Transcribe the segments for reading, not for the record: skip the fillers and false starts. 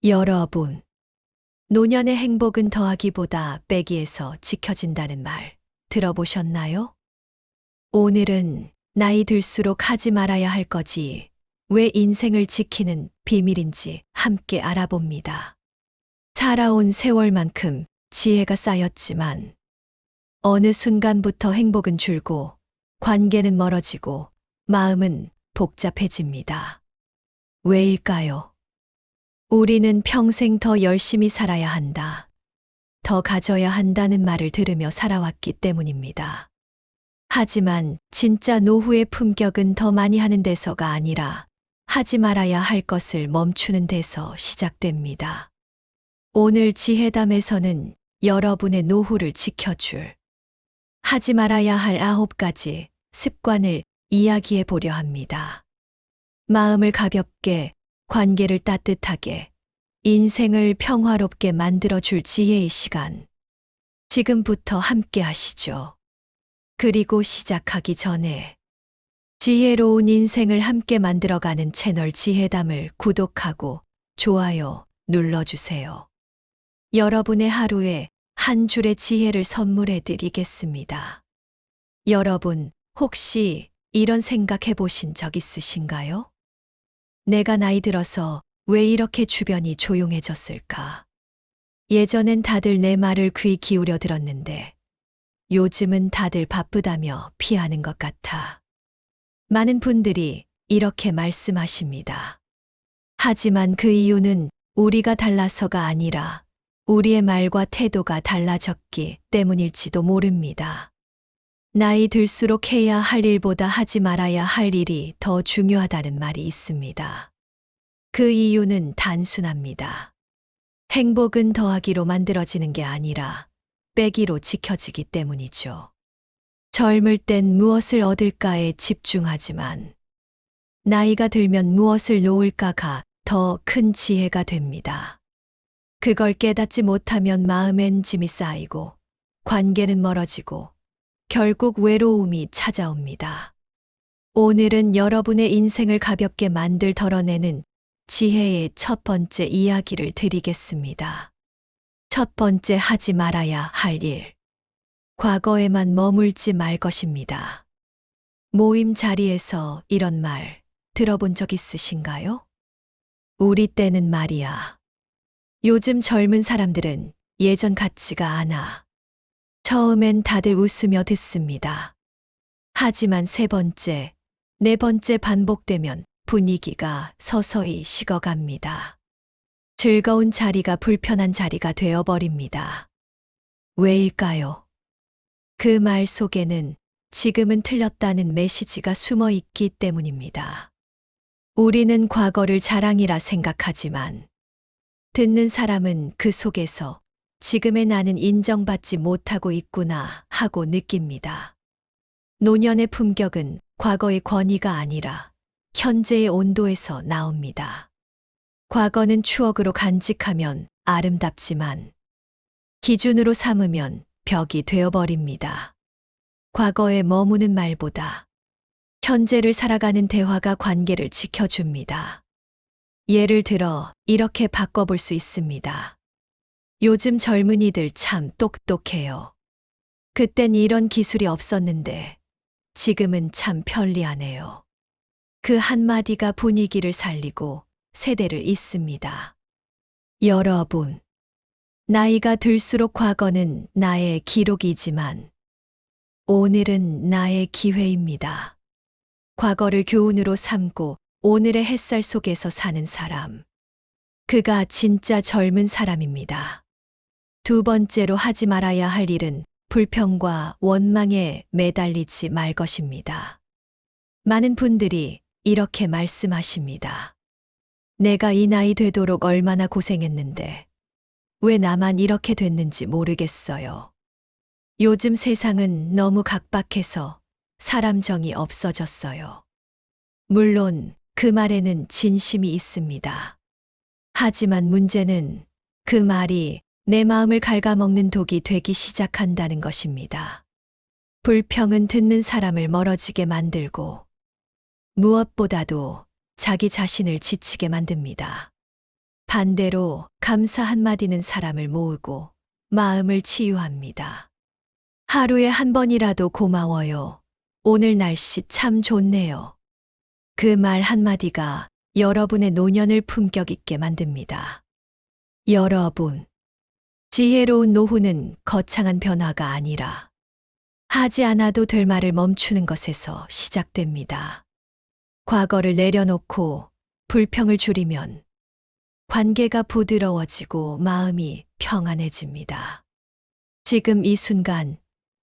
여러분, 노년의 행복은 더하기보다 빼기에서 지켜진다는 말 들어보셨나요? 오늘은 나이 들수록 하지 말아야 할 거지 왜 인생을 지키는 비밀인지 함께 알아봅니다. 살아온 세월만큼 지혜가 쌓였지만 어느 순간부터 행복은 줄고 관계는 멀어지고 마음은 복잡해집니다. 왜일까요? 우리는 평생 더 열심히 살아야 한다. 더 가져야 한다는 말을 들으며 살아왔기 때문입니다. 하지만 진짜 노후의 품격은 더 많이 하는 데서가 아니라 하지 말아야 할 것을 멈추는 데서 시작됩니다. 오늘 지혜담에서는 여러분의 노후를 지켜줄 하지 말아야 할 9가지 습관을 이야기해 보려 합니다. 마음을 가볍게, 관계를 따뜻하게, 인생을 평화롭게 만들어줄 지혜의 시간. 지금부터 함께 하시죠. 그리고 시작하기 전에 지혜로운 인생을 함께 만들어가는 채널 지혜담을 구독하고 좋아요 눌러주세요. 여러분의 하루에 한 줄의 지혜를 선물해 드리겠습니다. 여러분, 혹시 이런 생각해 보신 적 있으신가요? 내가 나이 들어서 왜 이렇게 주변이 조용해졌을까? 예전엔 다들 내 말을 귀 기울여 들었는데 요즘은 다들 바쁘다며 피하는 것 같아. 많은 분들이 이렇게 말씀하십니다. 하지만 그 이유는 우리가 달라서가 아니라 우리의 말과 태도가 달라졌기 때문일지도 모릅니다. 나이 들수록 해야 할 일보다 하지 말아야 할 일이 더 중요하다는 말이 있습니다. 그 이유는 단순합니다. 행복은 더하기로 만들어지는 게 아니라 빼기로 지켜지기 때문이죠. 젊을 땐 무엇을 얻을까에 집중하지만 나이가 들면 무엇을 놓을까가 더 큰 지혜가 됩니다. 그걸 깨닫지 못하면 마음엔 짐이 쌓이고 관계는 멀어지고 결국 외로움이 찾아옵니다. 오늘은 여러분의 인생을 가볍게 덜어내는 지혜의 첫 번째 이야기를 드리겠습니다. 첫 번째 하지 말아야 할 일. 과거에만 머물지 말 것입니다. 모임 자리에서 이런 말 들어본 적 있으신가요? 우리 때는 말이야. 요즘 젊은 사람들은 예전 같지가 않아. 처음엔 다들 웃으며 듣습니다. 하지만 세 번째, 네 번째 반복되면 분위기가 서서히 식어갑니다. 즐거운 자리가 불편한 자리가 되어버립니다. 왜일까요? 그 말 속에는 지금은 틀렸다는 메시지가 숨어 있기 때문입니다. 우리는 과거를 자랑이라 생각하지만 듣는 사람은 그 속에서 지금의 나는 인정받지 못하고 있구나 하고 느낍니다. 노년의 품격은 과거의 권위가 아니라 현재의 온도에서 나옵니다. 과거는 추억으로 간직하면 아름답지만 기준으로 삼으면 벽이 되어버립니다. 과거에 머무는 말보다 현재를 살아가는 대화가 관계를 지켜줍니다. 예를 들어 이렇게 바꿔볼 수 있습니다. 요즘 젊은이들 참 똑똑해요. 그땐 이런 기술이 없었는데 지금은 참 편리하네요. 그 한마디가 분위기를 살리고 세대를 잇습니다. 여러분, 나이가 들수록 과거는 나의 기록이지만 오늘은 나의 기회입니다. 과거를 교훈으로 삼고 오늘의 햇살 속에서 사는 사람. 그가 진짜 젊은 사람입니다. 두 번째로 하지 말아야 할 일은 불평과 원망에 매달리지 말 것입니다. 많은 분들이 이렇게 말씀하십니다. 내가 이 나이 되도록 얼마나 고생했는데 왜 나만 이렇게 됐는지 모르겠어요. 요즘 세상은 너무 각박해서 사람 정이 없어졌어요. 물론 그 말에는 진심이 있습니다. 하지만 문제는 그 말이 내 마음을 갉아먹는 독이 되기 시작한다는 것입니다. 불평은 듣는 사람을 멀어지게 만들고 무엇보다도 자기 자신을 지치게 만듭니다. 반대로 감사 한마디는 사람을 모으고 마음을 치유합니다. 하루에 한 번이라도 고마워요. 오늘 날씨 참 좋네요. 그 말 한마디가 여러분의 노년을 품격 있게 만듭니다. 여러분, 지혜로운 노후는 거창한 변화가 아니라 하지 않아도 될 말을 멈추는 것에서 시작됩니다. 과거를 내려놓고 불평을 줄이면 관계가 부드러워지고 마음이 평안해집니다. 지금 이 순간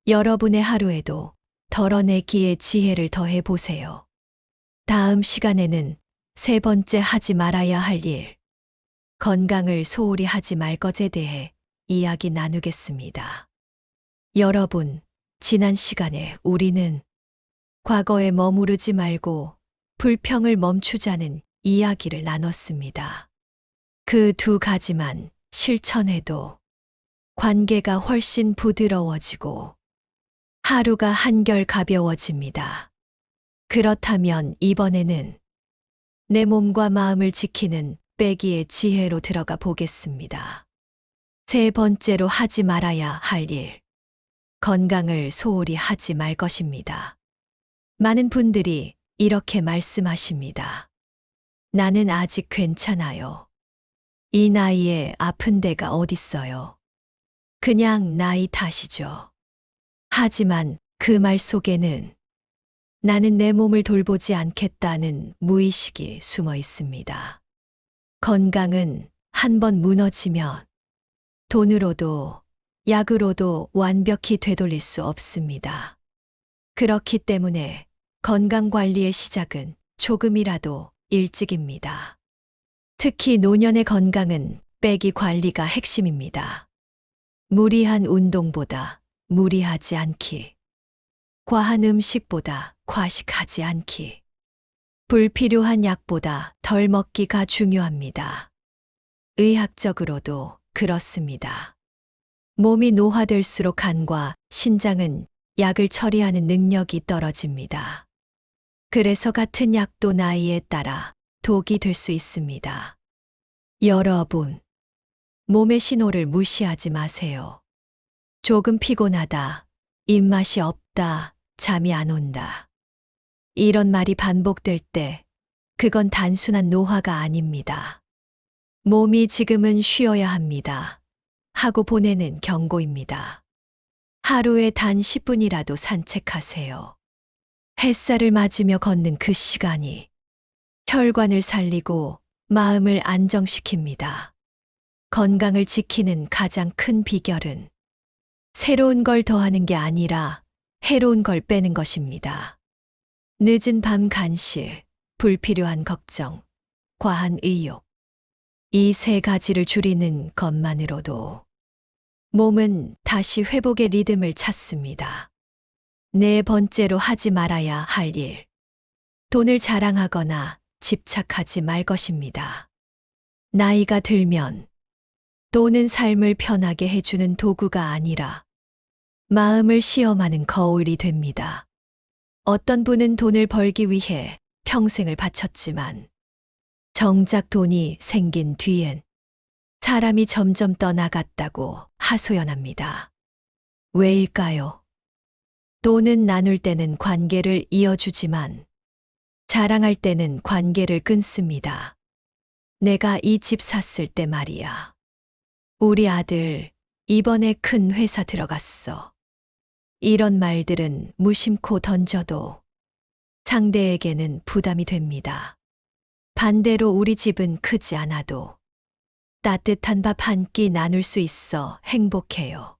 여러분의 하루에도 덜어내기에 지혜를 더해 보세요. 다음 시간에는 세 번째 하지 말아야 할 일, 건강을 소홀히 하지 말 것에 대해 이야기 나누겠습니다. 여러분, 지난 시간에 우리는 과거에 머무르지 말고 불평을 멈추자는 이야기를 나눴습니다. 그 두 가지만 실천해도 관계가 훨씬 부드러워지고 하루가 한결 가벼워집니다. 그렇다면 이번에는 내 몸과 마음을 지키는 빼기의 지혜로 들어가 보겠습니다. 세 번째로 하지 말아야 할 일, 건강을 소홀히 하지 말 것입니다. 많은 분들이 이렇게 말씀하십니다. 나는 아직 괜찮아요. 이 나이에 아픈 데가 어딨어요. 그냥 나이 탓이죠. 하지만 그 말 속에는 나는 내 몸을 돌보지 않겠다는 무의식이 숨어 있습니다. 건강은 한번 무너지면 돈으로도 약으로도 완벽히 되돌릴 수 없습니다. 그렇기 때문에 건강관리의 시작은 조금이라도 일찍입니다. 특히 노년의 건강은 빼기 관리가 핵심입니다. 무리한 운동보다 무리하지 않기, 과한 음식보다 과식하지 않기, 불필요한 약보다 덜 먹기가 중요합니다. 의학적으로도 그렇습니다. 몸이 노화될수록 간과 신장은 약을 처리하는 능력이 떨어집니다. 그래서 같은 약도 나이에 따라 독이 될 수 있습니다. 여러분, 몸의 신호를 무시하지 마세요. 조금 피곤하다, 입맛이 없다, 잠이 안 온다. 이런 말이 반복될 때 그건 단순한 노화가 아닙니다. 몸이 지금은 쉬어야 합니다. 하고 보내는 경고입니다. 하루에 단 10분이라도 산책하세요. 햇살을 맞으며 걷는 그 시간이 혈관을 살리고 마음을 안정시킵니다. 건강을 지키는 가장 큰 비결은 새로운 걸 더하는 게 아니라 해로운 걸 빼는 것입니다. 늦은 밤 간식, 불필요한 걱정, 과한 의욕. 이 세 가지를 줄이는 것만으로도 몸은 다시 회복의 리듬을 찾습니다. 네 번째로 하지 말아야 할 일. 돈을 자랑하거나 집착하지 말 것입니다. 나이가 들면 돈은 삶을 편하게 해주는 도구가 아니라 마음을 시험하는 거울이 됩니다. 어떤 분은 돈을 벌기 위해 평생을 바쳤지만 정작 돈이 생긴 뒤엔 사람이 점점 떠나갔다고 하소연합니다. 왜일까요? 돈은 나눌 때는 관계를 이어주지만 자랑할 때는 관계를 끊습니다. 내가 이 집 샀을 때 말이야. 우리 아들 이번에 큰 회사 들어갔어. 이런 말들은 무심코 던져도 상대에게는 부담이 됩니다. 반대로 우리 집은 크지 않아도 따뜻한 밥 한 끼 나눌 수 있어 행복해요.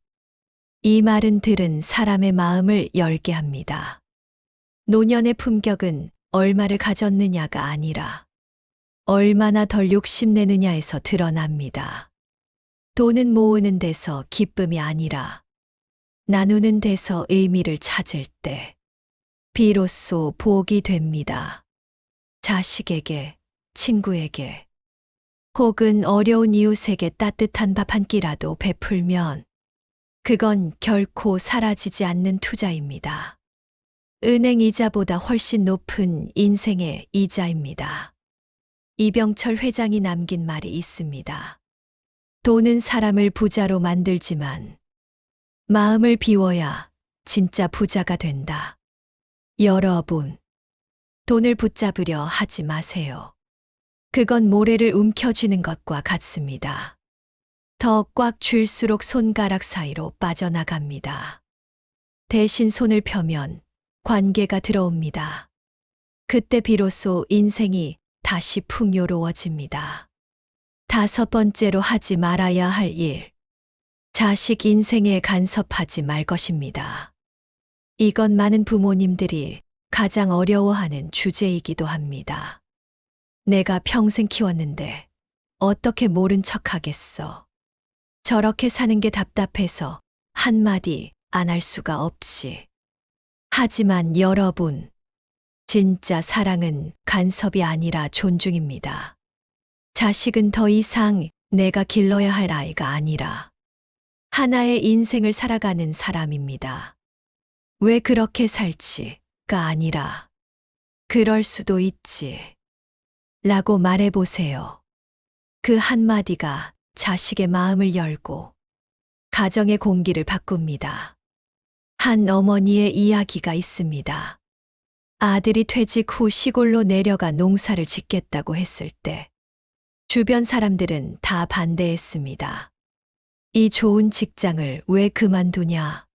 이 말은 들은 사람의 마음을 열게 합니다. 노년의 품격은 얼마를 가졌느냐가 아니라 얼마나 덜 욕심내느냐에서 드러납니다. 돈은 모으는 데서 기쁨이 아니라 나누는 데서 의미를 찾을 때 비로소 복이 됩니다. 자식에게, 친구에게, 혹은 어려운 이웃에게 따뜻한 밥 한 끼라도 베풀면 그건 결코 사라지지 않는 투자입니다. 은행 이자보다 훨씬 높은 인생의 이자입니다. 이병철 회장이 남긴 말이 있습니다. 돈은 사람을 부자로 만들지만 마음을 비워야 진짜 부자가 된다. 여러분, 돈을 붙잡으려 하지 마세요. 그건 모래를 움켜쥐는 것과 같습니다. 더 꽉 쥘수록 손가락 사이로 빠져나갑니다. 대신 손을 펴면 관계가 들어옵니다. 그때 비로소 인생이 다시 풍요로워집니다. 다섯 번째로 하지 말아야 할 일. 자식 인생에 간섭하지 말 것입니다. 이건 많은 부모님들이 가장 어려워하는 주제이기도 합니다. 내가 평생 키웠는데 어떻게 모른 척 하겠어. 저렇게 사는 게 답답해서 한마디 안 할 수가 없지. 하지만 여러분, 진짜 사랑은 간섭이 아니라 존중입니다. 자식은 더 이상 내가 길러야 할 아이가 아니라 하나의 인생을 살아가는 사람입니다. 왜 그렇게 살지가 아니라 그럴 수도 있지 라고 말해보세요. 그 한마디가 자식의 마음을 열고 가정의 공기를 바꿉니다. 한 어머니의 이야기가 있습니다. 아들이 퇴직 후 시골로 내려가 농사를 짓겠다고 했을 때 주변 사람들은 다 반대했습니다. 이 좋은 직장을 왜 그만두냐?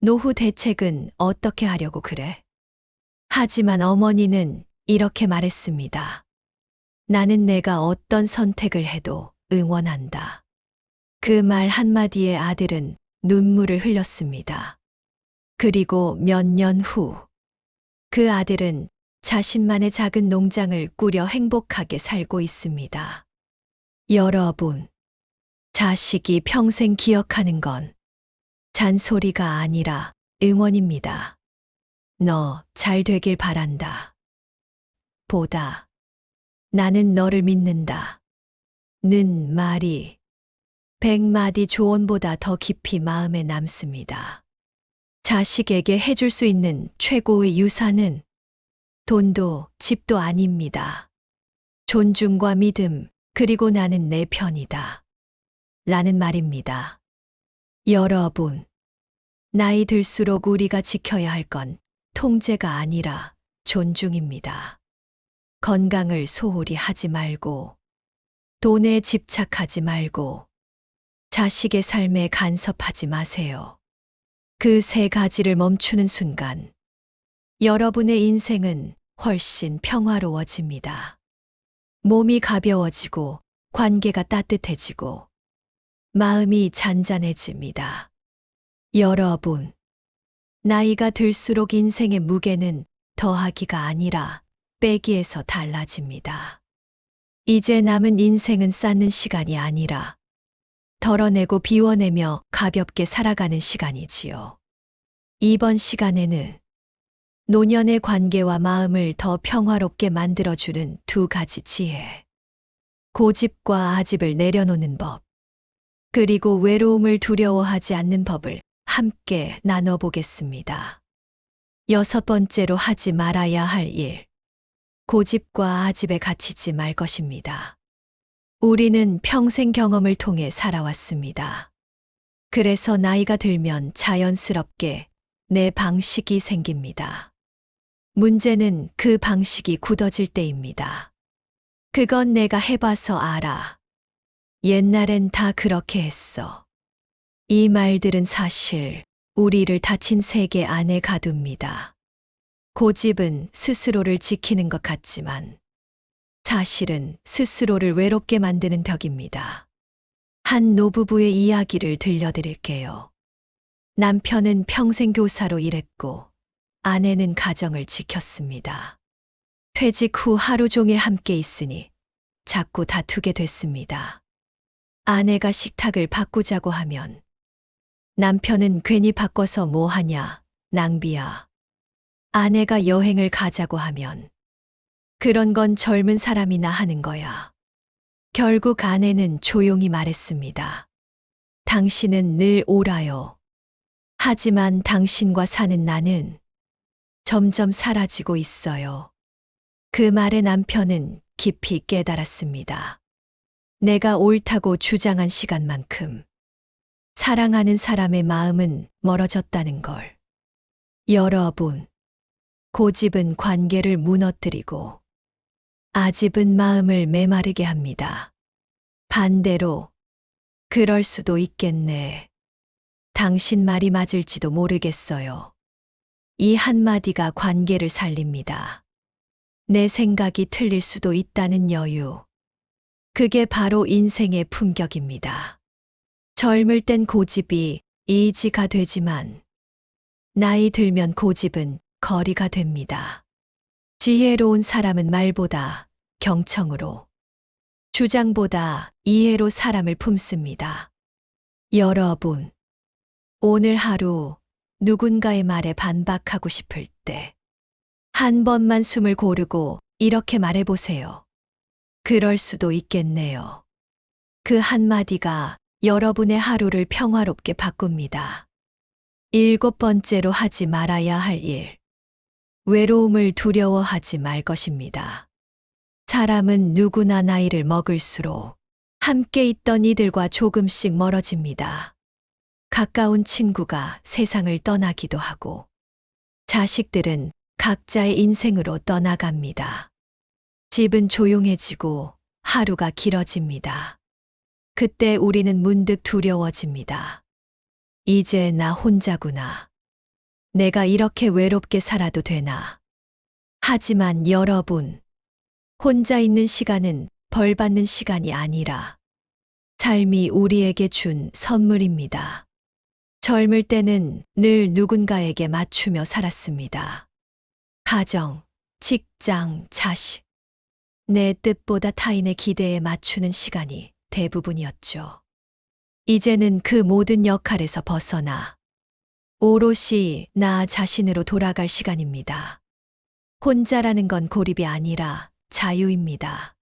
노후 대책은 어떻게 하려고 그래? 하지만 어머니는 이렇게 말했습니다. 나는 내가 어떤 선택을 해도 응원한다. 그 말 한마디에 아들은 눈물을 흘렸습니다. 그리고 몇 년 후, 그 아들은 자신만의 작은 농장을 꾸려 행복하게 살고 있습니다. 여러분, 자식이 평생 기억하는 건 잔소리가 아니라 응원입니다. 너 잘 되길 바란다. 보다, 나는 너를 믿는다. 는 말이 100마디 조언보다 더 깊이 마음에 남습니다. 자식에게 해줄 수 있는 최고의 유산은 돈도 집도 아닙니다. 존중과 믿음, 그리고 나는 내 편이다. 라는 말입니다. 여러분, 나이 들수록 우리가 지켜야 할 건 통제가 아니라 존중입니다. 건강을 소홀히 하지 말고, 돈에 집착하지 말고, 자식의 삶에 간섭하지 마세요. 그 세 가지를 멈추는 순간, 여러분의 인생은 훨씬 평화로워집니다. 몸이 가벼워지고, 관계가 따뜻해지고, 마음이 잔잔해집니다. 여러분, 나이가 들수록 인생의 무게는 더하기가 아니라 빼기에서 달라집니다. 이제 남은 인생은 쌓는 시간이 아니라 덜어내고 비워내며 가볍게 살아가는 시간이지요. 이번 시간에는 노년의 관계와 마음을 더 평화롭게 만들어주는 두 가지 지혜. 고집과 아집을 내려놓는 법, 그리고 외로움을 두려워하지 않는 법을 함께 나눠보겠습니다. 여섯 번째로 하지 말아야 할 일. 고집과 아집에 갇히지 말 것입니다. 우리는 평생 경험을 통해 살아왔습니다. 그래서 나이가 들면 자연스럽게 내 방식이 생깁니다. 문제는 그 방식이 굳어질 때입니다. 그건 내가 해봐서 알아. 옛날엔 다 그렇게 했어. 이 말들은 사실 우리를 닫힌 세계 안에 가둡니다. 고집은 스스로를 지키는 것 같지만 사실은 스스로를 외롭게 만드는 벽입니다. 한 노부부의 이야기를 들려드릴게요. 남편은 평생 교사로 일했고 아내는 가정을 지켰습니다. 퇴직 후 하루 종일 함께 있으니 자꾸 다투게 됐습니다. 아내가 식탁을 바꾸자고 하면 남편은 괜히 바꿔서 뭐 하냐, 낭비야. 아내가 여행을 가자고 하면 그런 건 젊은 사람이나 하는 거야. 결국 아내는 조용히 말했습니다. 당신은 늘 옳아요. 하지만 당신과 사는 나는 점점 사라지고 있어요. 그 말에 남편은 깊이 깨달았습니다. 내가 옳다고 주장한 시간만큼 사랑하는 사람의 마음은 멀어졌다는 걸. 여러분, 고집은 관계를 무너뜨리고 아집은 마음을 메마르게 합니다. 반대로, 그럴 수도 있겠네. 당신 말이 맞을지도 모르겠어요. 이 한마디가 관계를 살립니다. 내 생각이 틀릴 수도 있다는 여유. 그게 바로 인생의 품격입니다. 젊을 땐 고집이 의지가 되지만 나이 들면 고집은 거리가 됩니다. 지혜로운 사람은 말보다 경청으로, 주장보다 이해로 사람을 품습니다. 여러분, 오늘 하루 누군가의 말에 반박하고 싶을 때 한 번만 숨을 고르고 이렇게 말해보세요. 그럴 수도 있겠네요. 그 한마디가 여러분의 하루를 평화롭게 바꿉니다. 7번째로 하지 말아야 할 일. 외로움을 두려워하지 말 것입니다. 사람은 누구나 나이를 먹을수록 함께 있던 이들과 조금씩 멀어집니다. 가까운 친구가 세상을 떠나기도 하고, 자식들은 각자의 인생으로 떠나갑니다. 집은 조용해지고 하루가 길어집니다. 그때 우리는 문득 두려워집니다. 이제 나 혼자구나. 내가 이렇게 외롭게 살아도 되나. 하지만 여러분, 혼자 있는 시간은 벌 받는 시간이 아니라 삶이 우리에게 준 선물입니다. 젊을 때는 늘 누군가에게 맞추며 살았습니다. 가정, 직장, 자식. 내 뜻보다 타인의 기대에 맞추는 시간이 대부분이었죠. 이제는 그 모든 역할에서 벗어나 오롯이 나 자신으로 돌아갈 시간입니다. 혼자라는 건 고립이 아니라 자유입니다.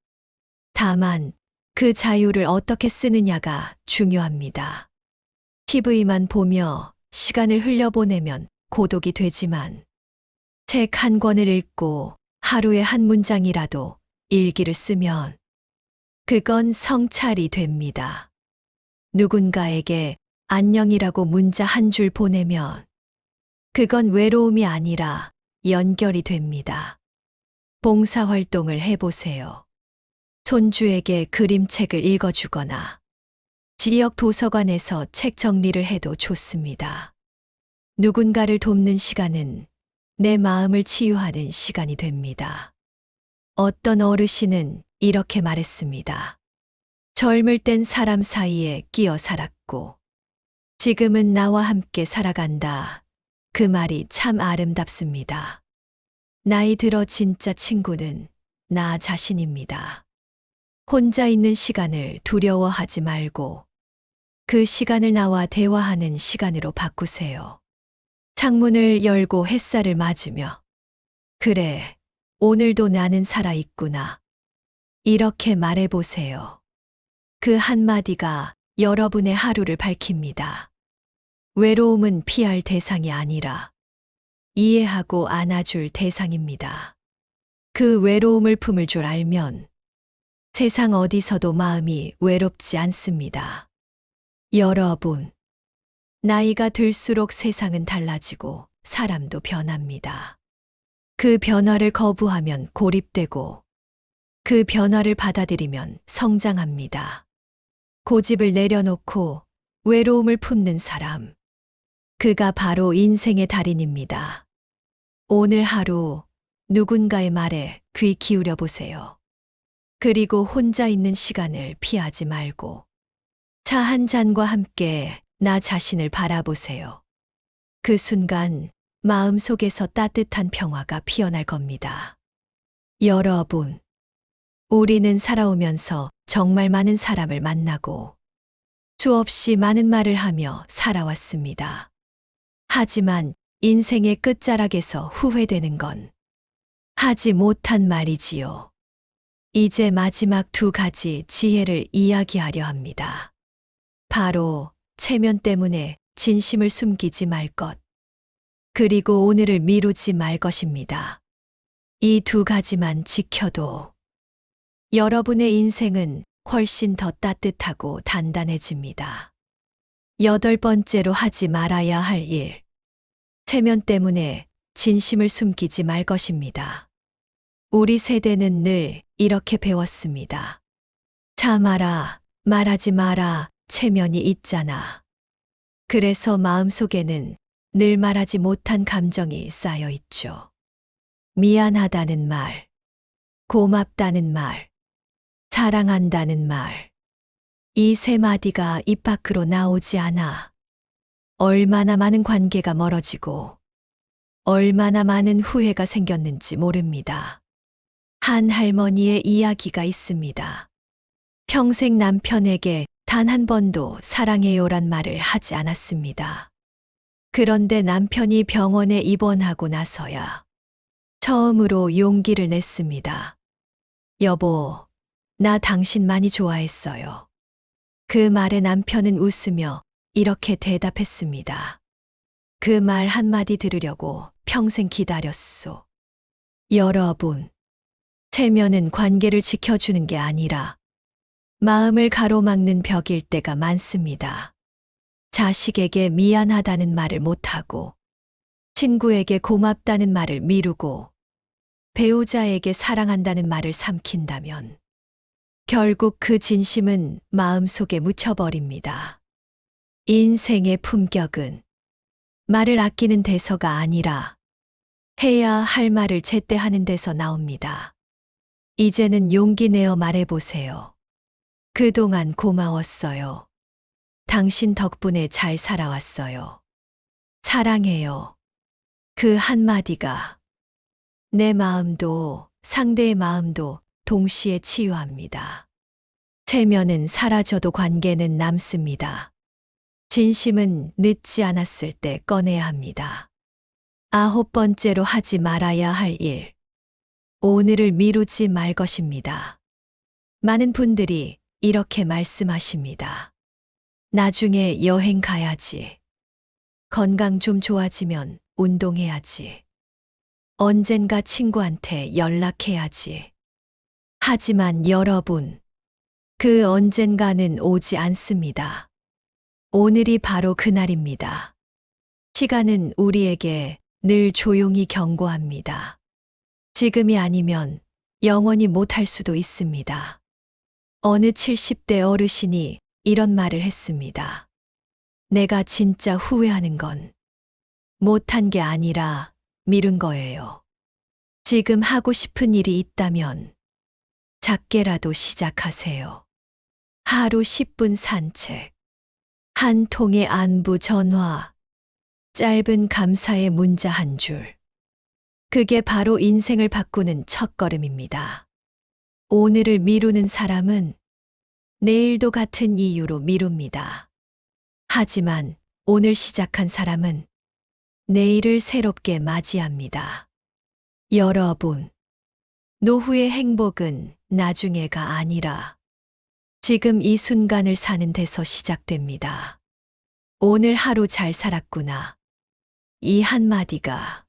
다만 그 자유를 어떻게 쓰느냐가 중요합니다. TV만 보며 시간을 흘려보내면 고독이 되지만 책 한 권을 읽고 하루에 한 문장이라도 일기를 쓰면 그건 성찰이 됩니다. 누군가에게 안녕이라고 문자 한 줄 보내면 그건 외로움이 아니라 연결이 됩니다. 봉사활동을 해보세요. 손주에게 그림책을 읽어주거나 지역 도서관에서 책 정리를 해도 좋습니다. 누군가를 돕는 시간은 내 마음을 치유하는 시간이 됩니다. 어떤 어르신은 이렇게 말했습니다. 젊을 땐 사람 사이에 끼어 살았고 지금은 나와 함께 살아간다. 그 말이 참 아름답습니다. 나이 들어 진짜 친구는 나 자신입니다. 혼자 있는 시간을 두려워하지 말고 그 시간을 나와 대화하는 시간으로 바꾸세요. 창문을 열고 햇살을 맞으며 그래, 오늘도 나는 살아있구나. 이렇게 말해보세요. 그 한마디가 여러분의 하루를 밝힙니다. 외로움은 피할 대상이 아니라 이해하고 안아줄 대상입니다. 그 외로움을 품을 줄 알면 세상 어디서도 마음이 외롭지 않습니다. 여러분, 나이가 들수록 세상은 달라지고 사람도 변합니다. 그 변화를 거부하면 고립되고 그 변화를 받아들이면 성장합니다. 고집을 내려놓고 외로움을 품는 사람. 그가 바로 인생의 달인입니다. 오늘 하루 누군가의 말에 귀 기울여 보세요. 그리고 혼자 있는 시간을 피하지 말고 차 한 잔과 함께 나 자신을 바라보세요. 그 순간 마음속에서 따뜻한 평화가 피어날 겁니다. 여러분, 우리는 살아오면서 정말 많은 사람을 만나고 수없이 많은 말을 하며 살아왔습니다. 하지만 인생의 끝자락에서 후회되는 건 하지 못한 말이지요. 이제 마지막 2가지 지혜를 이야기하려 합니다. 바로 체면 때문에 진심을 숨기지 말 것, 그리고 오늘을 미루지 말 것입니다. 이 2가지만 지켜도 여러분의 인생은 훨씬 더 따뜻하고 단단해집니다. 여덟 번째로 하지 말아야 할 일. 체면 때문에 진심을 숨기지 말 것입니다. 우리 세대는 늘 이렇게 배웠습니다. 참아라, 말하지 마라, 체면이 있잖아. 그래서 마음속에는 늘 말하지 못한 감정이 쌓여 있죠. 미안하다는 말, 고맙다는 말, 사랑한다는 말. 이 세 마디가 입 밖으로 나오지 않아. 얼마나 많은 관계가 멀어지고 얼마나 많은 후회가 생겼는지 모릅니다. 한 할머니의 이야기가 있습니다. 평생 남편에게 단 한 번도 사랑해요란 말을 하지 않았습니다. 그런데 남편이 병원에 입원하고 나서야 처음으로 용기를 냈습니다. 여보, 나 당신 많이 좋아했어요. 그 말에 남편은 웃으며 이렇게 대답했습니다. 그 말 한마디 들으려고 평생 기다렸소. 여러분, 체면은 관계를 지켜주는 게 아니라 마음을 가로막는 벽일 때가 많습니다. 자식에게 미안하다는 말을 못하고, 친구에게 고맙다는 말을 미루고, 배우자에게 사랑한다는 말을 삼킨다면 결국 그 진심은 마음속에 묻혀버립니다. 인생의 품격은 말을 아끼는 데서가 아니라 해야 할 말을 제때 하는 데서 나옵니다. 이제는 용기 내어 말해보세요. 그동안 고마웠어요. 당신 덕분에 잘 살아왔어요. 사랑해요. 그 한마디가 내 마음도 상대의 마음도 동시에 치유합니다. 체면은 사라져도 관계는 남습니다. 진심은 늦지 않았을 때 꺼내야 합니다. 아홉 번째로 하지 말아야 할 일. 오늘을 미루지 말 것입니다. 많은 분들이 이렇게 말씀하십니다. 나중에 여행 가야지. 건강 좀 좋아지면 운동해야지. 언젠가 친구한테 연락해야지. 하지만 여러분, 그 언젠가는 오지 않습니다. 오늘이 바로 그날입니다. 시간은 우리에게 늘 조용히 경고합니다. 지금이 아니면 영원히 못할 수도 있습니다. 어느 70대 어르신이 이런 말을 했습니다. 내가 진짜 후회하는 건 못한 게 아니라 미룬 거예요. 지금 하고 싶은 일이 있다면 작게라도 시작하세요. 하루 10분 산책, 한 통의 안부 전화, 짧은 감사의 문자 한 줄. 그게 바로 인생을 바꾸는 첫걸음입니다. 오늘을 미루는 사람은 내일도 같은 이유로 미룹니다. 하지만 오늘 시작한 사람은 내일을 새롭게 맞이합니다. 여러분, 노후의 행복은 나중에가 아니라 지금 이 순간을 사는 데서 시작됩니다. 오늘 하루 잘 살았구나. 이 한마디가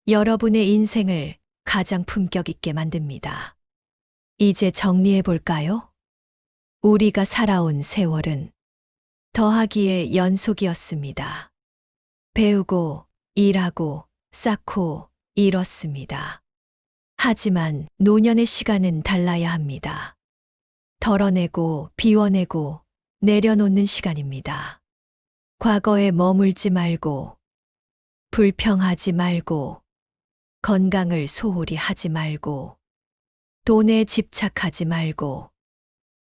여러분의 인생을 가장 품격 있게 만듭니다. 이제 정리해 볼까요? 우리가 살아온 세월은 더하기의 연속이었습니다. 배우고, 일하고, 쌓고, 잃었습니다. 하지만 노년의 시간은 달라야 합니다. 덜어내고, 비워내고, 내려놓는 시간입니다. 과거에 머물지 말고, 불평하지 말고, 건강을 소홀히 하지 말고, 돈에 집착하지 말고,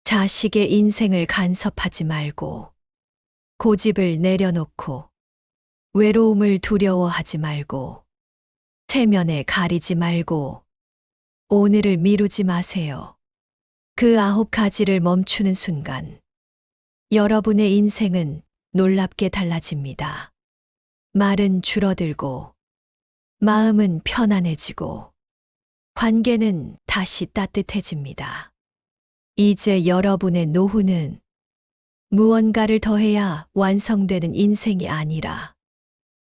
자식의 인생을 간섭하지 말고, 고집을 내려놓고, 외로움을 두려워하지 말고, 체면에 가리지 말고, 오늘을 미루지 마세요. 그 9가지를 멈추는 순간, 여러분의 인생은 놀랍게 달라집니다. 말은 줄어들고, 마음은 편안해지고, 관계는 다시 따뜻해집니다. 이제 여러분의 노후는 무언가를 더해야 완성되는 인생이 아니라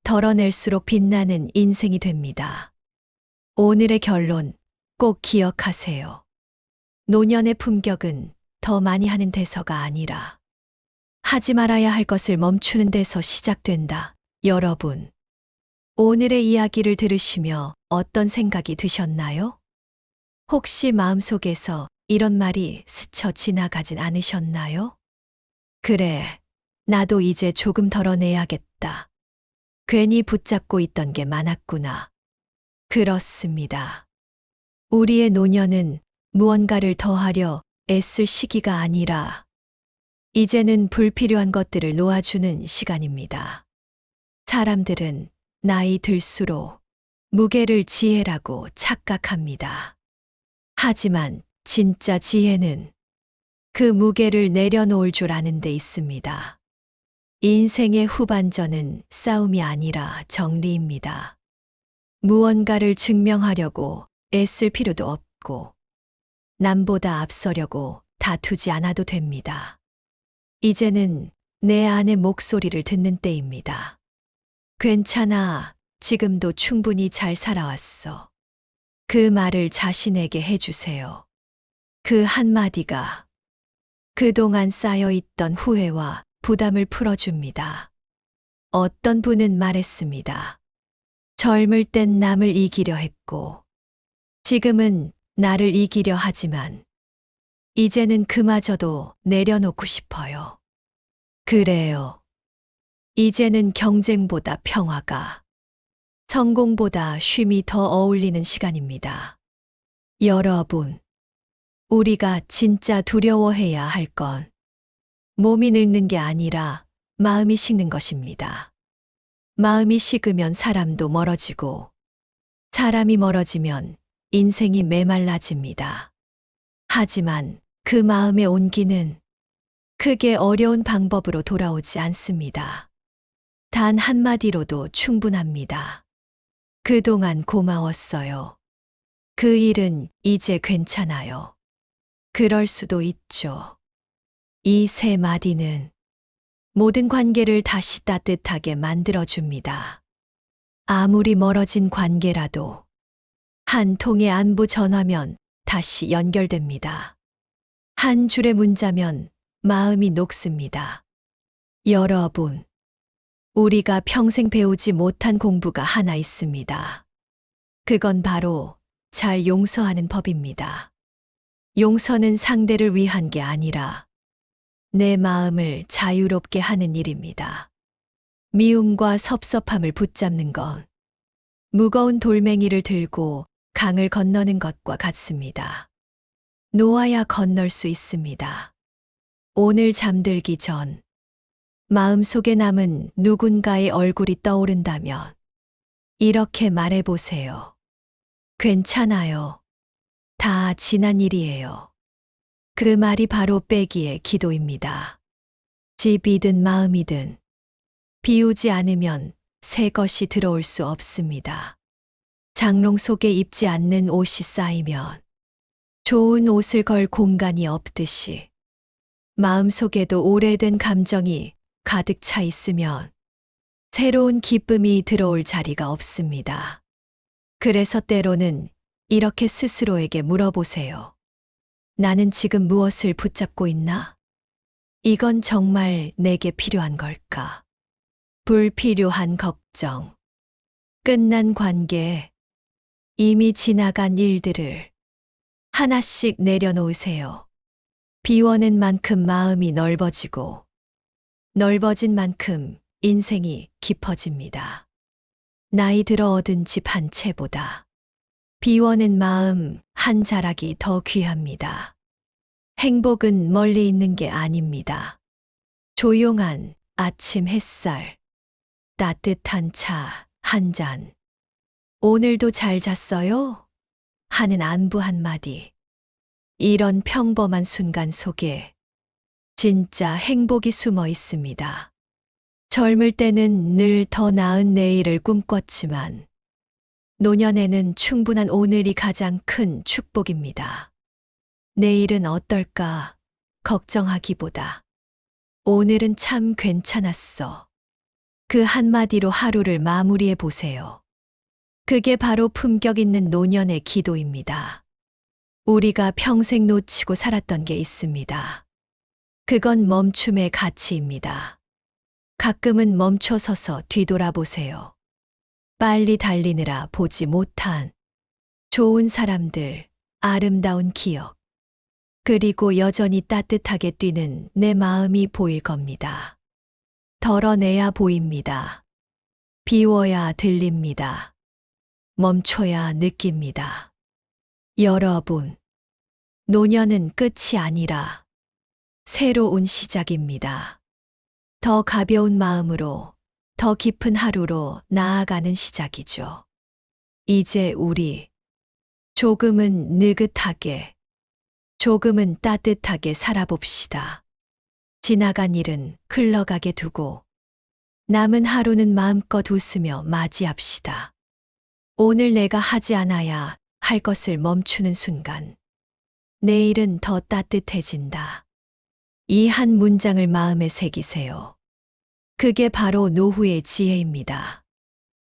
덜어낼수록 빛나는 인생이 됩니다. 오늘의 결론 꼭 기억하세요. 노년의 품격은 더 많이 하는 데서가 아니라 하지 말아야 할 것을 멈추는 데서 시작된다. 여러분, 오늘의 이야기를 들으시며 어떤 생각이 드셨나요? 혹시 마음속에서 이런 말이 스쳐 지나가진 않으셨나요? 그래, 나도 이제 조금 덜어내야겠다. 괜히 붙잡고 있던 게 많았구나. 그렇습니다. 우리의 노년은 무언가를 더하려 애쓸 시기가 아니라 이제는 불필요한 것들을 놓아주는 시간입니다. 사람들은 나이 들수록 무게를 지혜라고 착각합니다. 하지만 진짜 지혜는 그 무게를 내려놓을 줄 아는 데 있습니다. 인생의 후반전은 싸움이 아니라 정리입니다. 무언가를 증명하려고 애쓸 필요도 없고 남보다 앞서려고 다투지 않아도 됩니다. 이제는 내 안의 목소리를 듣는 때입니다. 괜찮아. 지금도 충분히 잘 살아왔어. 그 말을 자신에게 해주세요. 그 한마디가 그동안 쌓여있던 후회와 부담을 풀어줍니다. 어떤 분은 말했습니다. 젊을 땐 남을 이기려 했고, 지금은 나를 이기려 하지만, 이제는 그마저도 내려놓고 싶어요. 그래요. 이제는 경쟁보다 평화가, 성공보다 쉼이 더 어울리는 시간입니다. 여러분, 우리가 진짜 두려워해야 할 건 몸이 늙는 게 아니라 마음이 식는 것입니다. 마음이 식으면 사람도 멀어지고, 사람이 멀어지면 인생이 메말라집니다. 하지만 그 마음의 온기는 크게 어려운 방법으로 돌아오지 않습니다. 단 한마디로도 충분합니다. 그동안 고마웠어요. 그 일은 이제 괜찮아요. 그럴 수도 있죠. 이 세 마디는 모든 관계를 다시 따뜻하게 만들어줍니다. 아무리 멀어진 관계라도 한 통의 안부 전화면 다시 연결됩니다. 한 줄의 문자면 마음이 녹습니다. 여러분, 우리가 평생 배우지 못한 공부가 하나 있습니다. 그건 바로 잘 용서하는 법입니다. 용서는 상대를 위한 게 아니라 내 마음을 자유롭게 하는 일입니다. 미움과 섭섭함을 붙잡는 건 무거운 돌멩이를 들고 강을 건너는 것과 같습니다. 놓아야 건널 수 있습니다. 오늘 잠들기 전 마음속에 남은 누군가의 얼굴이 떠오른다면 이렇게 말해보세요. 괜찮아요. 다 지난 일이에요. 그 말이 바로 빼기의 기도입니다. 집이든 마음이든 비우지 않으면 새 것이 들어올 수 없습니다. 장롱 속에 입지 않는 옷이 쌓이면 좋은 옷을 걸 공간이 없듯이 마음속에도 오래된 감정이 가득 차 있으면 새로운 기쁨이 들어올 자리가 없습니다. 그래서 때로는 이렇게 스스로에게 물어보세요. 나는 지금 무엇을 붙잡고 있나? 이건 정말 내게 필요한 걸까? 불필요한 걱정, 끝난 관계, 이미 지나간 일들을 하나씩 내려놓으세요. 비워낸 만큼 마음이 넓어지고, 넓어진 만큼 인생이 깊어집니다. 나이 들어 얻은 집 한 채보다 비워낸 마음 한 자락이 더 귀합니다. 행복은 멀리 있는 게 아닙니다. 조용한 아침 햇살, 따뜻한 차 한 잔. 오늘도 잘 잤어요? 하는 안부 한마디. 이런 평범한 순간 속에 진짜 행복이 숨어 있습니다. 젊을 때는 늘 더 나은 내일을 꿈꿨지만 노년에는 충분한 오늘이 가장 큰 축복입니다. 내일은 어떨까 걱정하기보다 오늘은 참 괜찮았어. 그 한마디로 하루를 마무리해 보세요. 그게 바로 품격 있는 노년의 기도입니다. 우리가 평생 놓치고 살았던 게 있습니다. 그건 멈춤의 가치입니다. 가끔은 멈춰서서 뒤돌아보세요. 빨리 달리느라 보지 못한 좋은 사람들, 아름다운 기억, 그리고 여전히 따뜻하게 뛰는 내 마음이 보일 겁니다. 덜어내야 보입니다. 비워야 들립니다. 멈춰야 느낍니다. 여러분, 노년은 끝이 아니라 새로운 시작입니다. 더 가벼운 마음으로, 더 깊은 하루로 나아가는 시작이죠. 이제 우리 조금은 느긋하게, 조금은 따뜻하게 살아봅시다. 지나간 일은 흘러가게 두고 남은 하루는 마음껏 웃으며 맞이합시다. 오늘 내가 하지 않아야 할 것을 멈추는 순간, 내일은 더 따뜻해진다. 이 한 문장을 마음에 새기세요. 그게 바로 노후의 지혜입니다.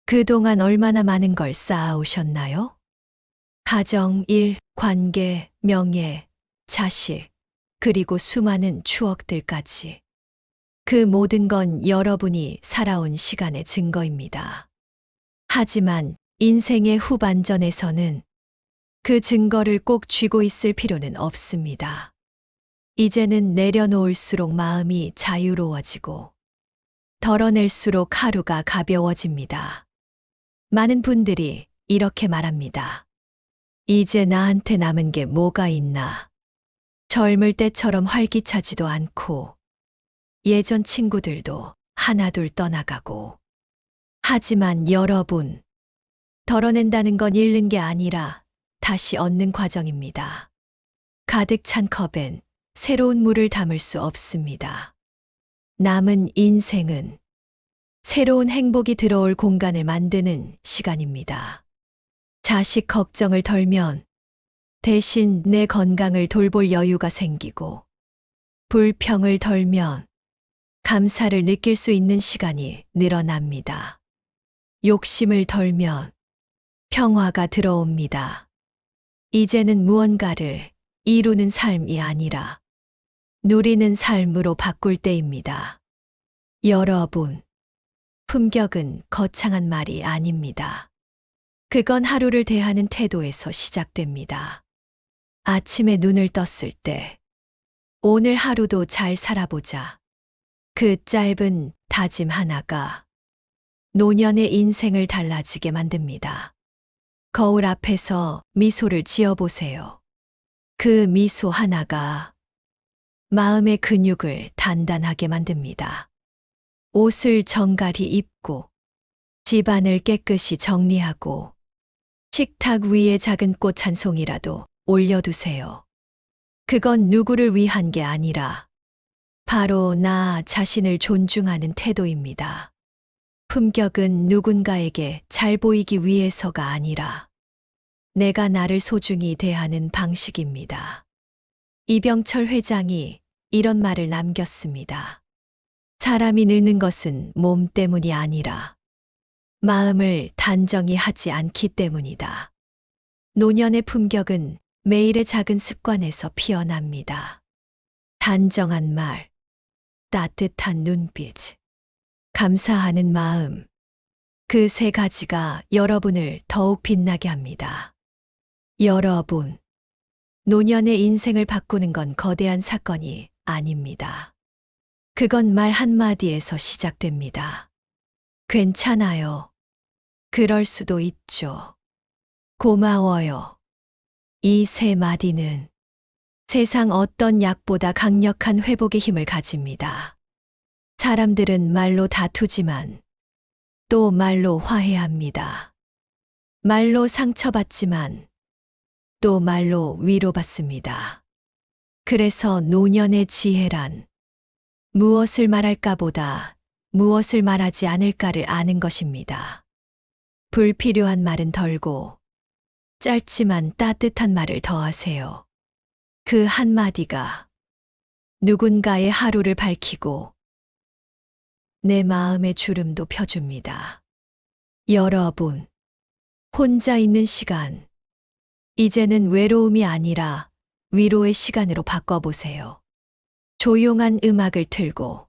그동안 얼마나 많은 걸 쌓아오셨나요? 가정, 일, 관계, 명예, 자식, 그리고 수많은 추억들까지. 그 모든 건 여러분이 살아온 시간의 증거입니다. 하지만 인생의 후반전에서는 그 증거를 꼭 쥐고 있을 필요는 없습니다. 이제는 내려놓을수록 마음이 자유로워지고 덜어낼수록 하루가 가벼워집니다. 많은 분들이 이렇게 말합니다. 이제 나한테 남은 게 뭐가 있나? 젊을 때처럼 활기차지도 않고 예전 친구들도 하나둘 떠나가고. 하지만 여러분, 덜어낸다는 건 잃는 게 아니라 다시 얻는 과정입니다. 가득 찬 컵엔 새로운 물을 담을 수 없습니다. 남은 인생은 새로운 행복이 들어올 공간을 만드는 시간입니다. 자식 걱정을 덜면 대신 내 건강을 돌볼 여유가 생기고, 불평을 덜면 감사를 느낄 수 있는 시간이 늘어납니다. 욕심을 덜면 평화가 들어옵니다. 이제는 무언가를 이루는 삶이 아니라 누리는 삶으로 바꿀 때입니다. 여러분, 품격은 거창한 말이 아닙니다. 그건 하루를 대하는 태도에서 시작됩니다. 아침에 눈을 떴을 때, 오늘 하루도 잘 살아보자. 그 짧은 다짐 하나가 노년의 인생을 달라지게 만듭니다. 거울 앞에서 미소를 지어보세요. 그 미소 하나가 마음의 근육을 단단하게 만듭니다. 옷을 정갈히 입고, 집안을 깨끗이 정리하고, 식탁 위에 작은 꽃 한 송이라도 올려두세요. 그건 누구를 위한 게 아니라 바로 나 자신을 존중하는 태도입니다. 품격은 누군가에게 잘 보이기 위해서가 아니라 내가 나를 소중히 대하는 방식입니다. 이병철 회장이 이런 말을 남겼습니다. 사람이 늙는 것은 몸 때문이 아니라 마음을 단정히 하지 않기 때문이다. 노년의 품격은 매일의 작은 습관에서 피어납니다. 단정한 말, 따뜻한 눈빛, 감사하는 마음, 그 세 가지가 여러분을 더욱 빛나게 합니다. 여러분, 노년의 인생을 바꾸는 건 거대한 사건이 아닙니다. 그건 말 한마디에서 시작됩니다. 괜찮아요. 그럴 수도 있죠. 고마워요. 이 세 마디는 세상 어떤 약보다 강력한 회복의 힘을 가집니다. 사람들은 말로 다투지만 또 말로 화해합니다. 말로 상처받지만 또 말로 위로받습니다. 그래서 노년의 지혜란 무엇을 말할까 보다 무엇을 말하지 않을까를 아는 것입니다. 불필요한 말은 덜고 짧지만 따뜻한 말을 더하세요. 그 한마디가 누군가의 하루를 밝히고 내 마음의 주름도 펴줍니다. 여러분, 혼자 있는 시간, 이제는 외로움이 아니라 위로의 시간으로 바꿔보세요. 조용한 음악을 틀고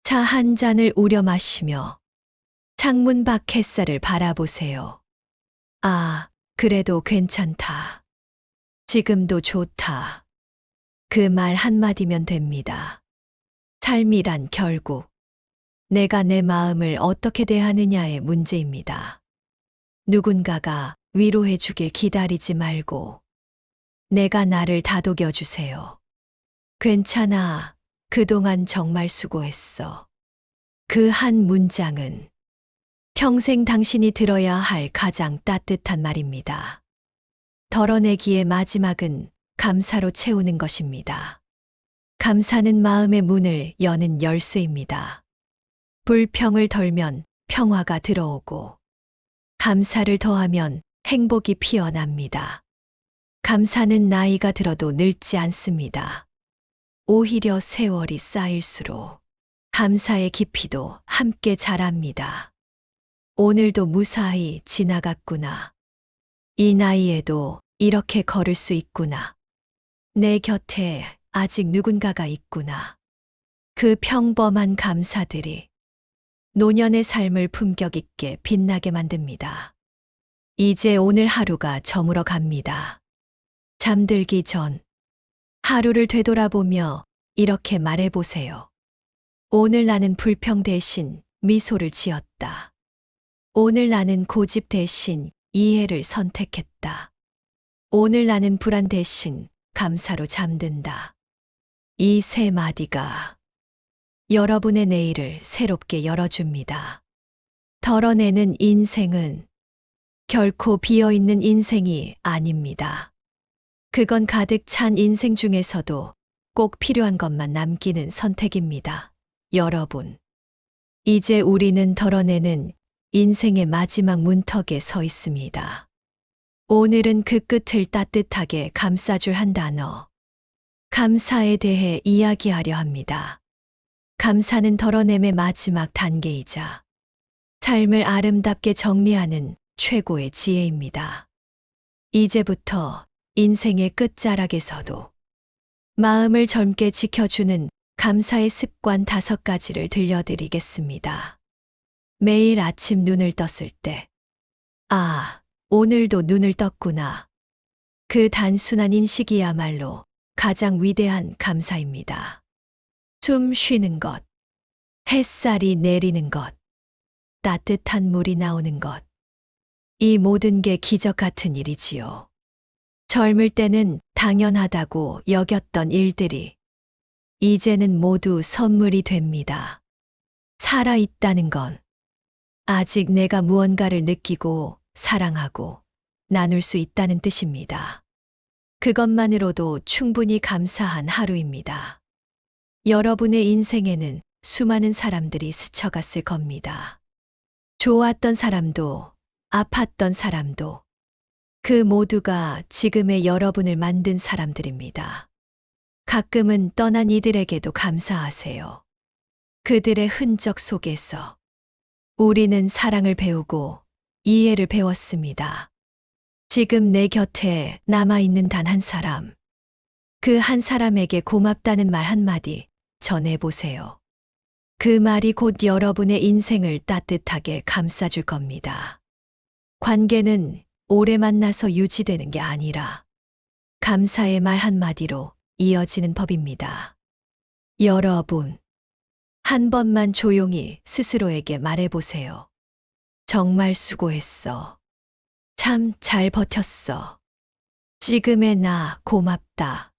차 한 잔을 우려 마시며 창문 밖 햇살을 바라보세요. 아, 그래도 괜찮다. 지금도 좋다. 그 말 한마디면 됩니다. 삶이란 결국 내가 내 마음을 어떻게 대하느냐의 문제입니다. 누군가가 위로해 주길 기다리지 말고 내가 나를 다독여 주세요. 괜찮아. 그동안 정말 수고했어. 그 한 문장은 평생 당신이 들어야 할 가장 따뜻한 말입니다. 덜어내기의 마지막은 감사로 채우는 것입니다. 감사는 마음의 문을 여는 열쇠입니다. 불평을 덜면 평화가 들어오고 감사를 더하면 행복이 피어납니다. 감사는 나이가 들어도 늙지 않습니다. 오히려 세월이 쌓일수록 감사의 깊이도 함께 자랍니다. 오늘도 무사히 지나갔구나. 이 나이에도 이렇게 걸을 수 있구나. 내 곁에 아직 누군가가 있구나. 그 평범한 감사들이 노년의 삶을 품격 있게 빛나게 만듭니다. 이제 오늘 하루가 저물어 갑니다. 잠들기 전 하루를 되돌아보며 이렇게 말해보세요. 오늘 나는 불평 대신 미소를 지었다. 오늘 나는 고집 대신 이해를 선택했다. 오늘 나는 불안 대신 감사로 잠든다. 이 세 마디가 여러분의 내일을 새롭게 열어줍니다. 덜어내는 인생은 결코 비어있는 인생이 아닙니다. 그건 가득 찬 인생 중에서도 꼭 필요한 것만 남기는 선택입니다. 여러분, 이제 우리는 덜어내는 인생의 마지막 문턱에 서 있습니다. 오늘은 그 끝을 따뜻하게 감싸줄 한 단어, 감사에 대해 이야기하려 합니다. 감사는 덜어냄의 마지막 단계이자 삶을 아름답게 정리하는 최고의 지혜입니다. 이제부터 인생의 끝자락에서도 마음을 젊게 지켜주는 감사의 습관 5가지를 들려드리겠습니다. 매일 아침 눈을 떴을 때, 아, 오늘도 눈을 떴구나. 그 단순한 인식이야말로 가장 위대한 감사입니다. 숨 쉬는 것, 햇살이 내리는 것, 따뜻한 물이 나오는 것. 이 모든 게 기적 같은 일이지요. 젊을 때는 당연하다고 여겼던 일들이 이제는 모두 선물이 됩니다. 살아있다는 건 아직 내가 무언가를 느끼고 사랑하고 나눌 수 있다는 뜻입니다. 그것만으로도 충분히 감사한 하루입니다. 여러분의 인생에는 수많은 사람들이 스쳐갔을 겁니다. 좋았던 사람도, 아팠던 사람도, 그 모두가 지금의 여러분을 만든 사람들입니다. 가끔은 떠난 이들에게도 감사하세요. 그들의 흔적 속에서 우리는 사랑을 배우고 이해를 배웠습니다. 지금 내 곁에 남아있는 단 한 사람, 그 한 사람에게 고맙다는 말 한마디 전해보세요. 그 말이 곧 여러분의 인생을 따뜻하게 감싸줄 겁니다. 관계는 오래 만나서 유지되는 게 아니라 감사의 말 한마디로 이어지는 법입니다. 여러분, 한 번만 조용히 스스로에게 말해보세요. 정말 수고했어. 참 잘 버텼어. 지금의 나 고맙다.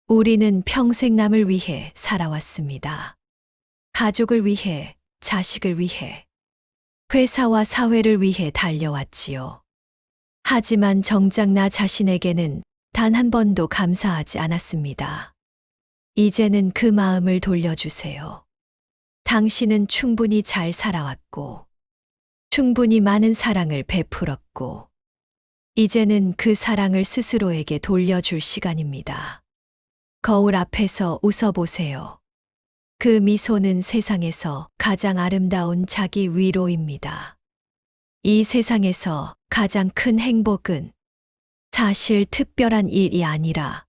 우리는 평생 남을 위해 살아왔습니다. 가족을 위해, 자식을 위해, 회사와 사회를 위해 달려왔지요. 하지만 정작 나 자신에게는 단 한 번도 감사하지 않았습니다. 이제는 그 마음을 돌려주세요. 당신은 충분히 잘 살아왔고, 충분히 많은 사랑을 베풀었고, 이제는 그 사랑을 스스로에게 돌려줄 시간입니다. 거울 앞에서 웃어보세요. 그 미소는 세상에서 가장 아름다운 자기 위로입니다. 이 세상에서 가장 큰 행복은 사실 특별한 일이 아니라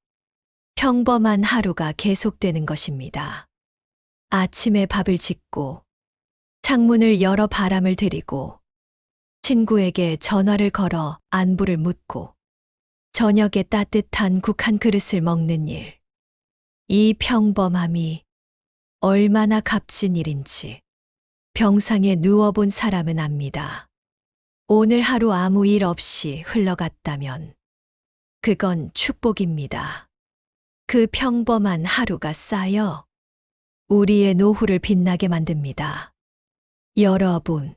평범한 하루가 계속되는 것입니다. 아침에 밥을 짓고 창문을 열어 바람을 들이고 친구에게 전화를 걸어 안부를 묻고 저녁에 따뜻한 국 한 그릇을 먹는 일. 이 평범함이 얼마나 값진 일인지 병상에 누워본 사람은 압니다. 오늘 하루 아무 일 없이 흘러갔다면 그건 축복입니다. 그 평범한 하루가 쌓여 우리의 노후를 빛나게 만듭니다. 여러분,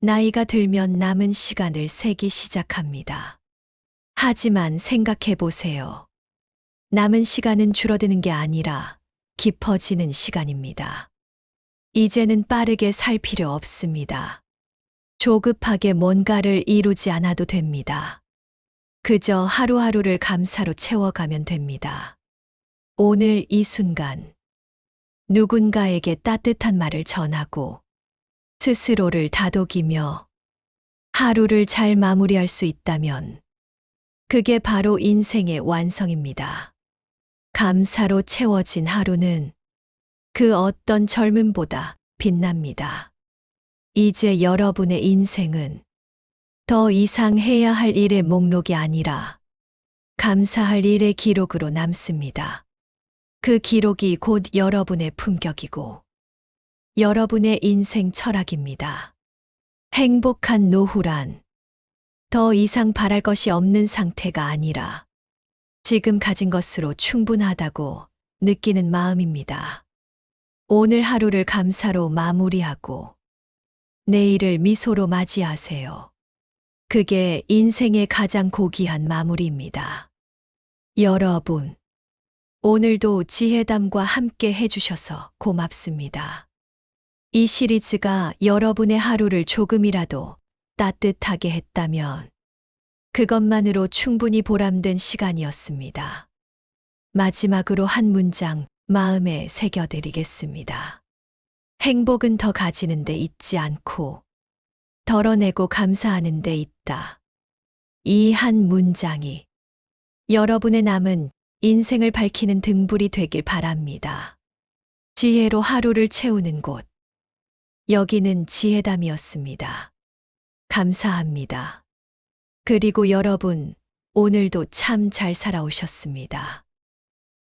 나이가 들면 남은 시간을 세기 시작합니다. 하지만 생각해 보세요. 남은 시간은 줄어드는 게 아니라 깊어지는 시간입니다. 이제는 빠르게 살 필요 없습니다. 조급하게 뭔가를 이루지 않아도 됩니다. 그저 하루하루를 감사로 채워가면 됩니다. 오늘 이 순간, 누군가에게 따뜻한 말을 전하고 스스로를 다독이며 하루를 잘 마무리할 수 있다면 그게 바로 인생의 완성입니다. 감사로 채워진 하루는 그 어떤 젊음보다 빛납니다. 이제 여러분의 인생은 더 이상 해야 할 일의 목록이 아니라 감사할 일의 기록으로 남습니다. 그 기록이 곧 여러분의 품격이고 여러분의 인생 철학입니다. 행복한 노후란 더 이상 바랄 것이 없는 상태가 아니라 지금 가진 것으로 충분하다고 느끼는 마음입니다. 오늘 하루를 감사로 마무리하고 내일을 미소로 맞이하세요. 그게 인생의 가장 고귀한 마무리입니다. 여러분, 오늘도 지혜담과 함께 해주셔서 고맙습니다. 이 시리즈가 여러분의 하루를 조금이라도 따뜻하게 했다면 그것만으로 충분히 보람된 시간이었습니다. 마지막으로 한 문장 마음에 새겨드리겠습니다. 행복은 더 가지는 데 있지 않고 덜어내고 감사하는 데 있다. 이 한 문장이 여러분의 남은 인생을 밝히는 등불이 되길 바랍니다. 지혜로 하루를 채우는 곳. 여기는 지혜담이었습니다. 감사합니다. 그리고 여러분, 오늘도 참 잘 살아오셨습니다.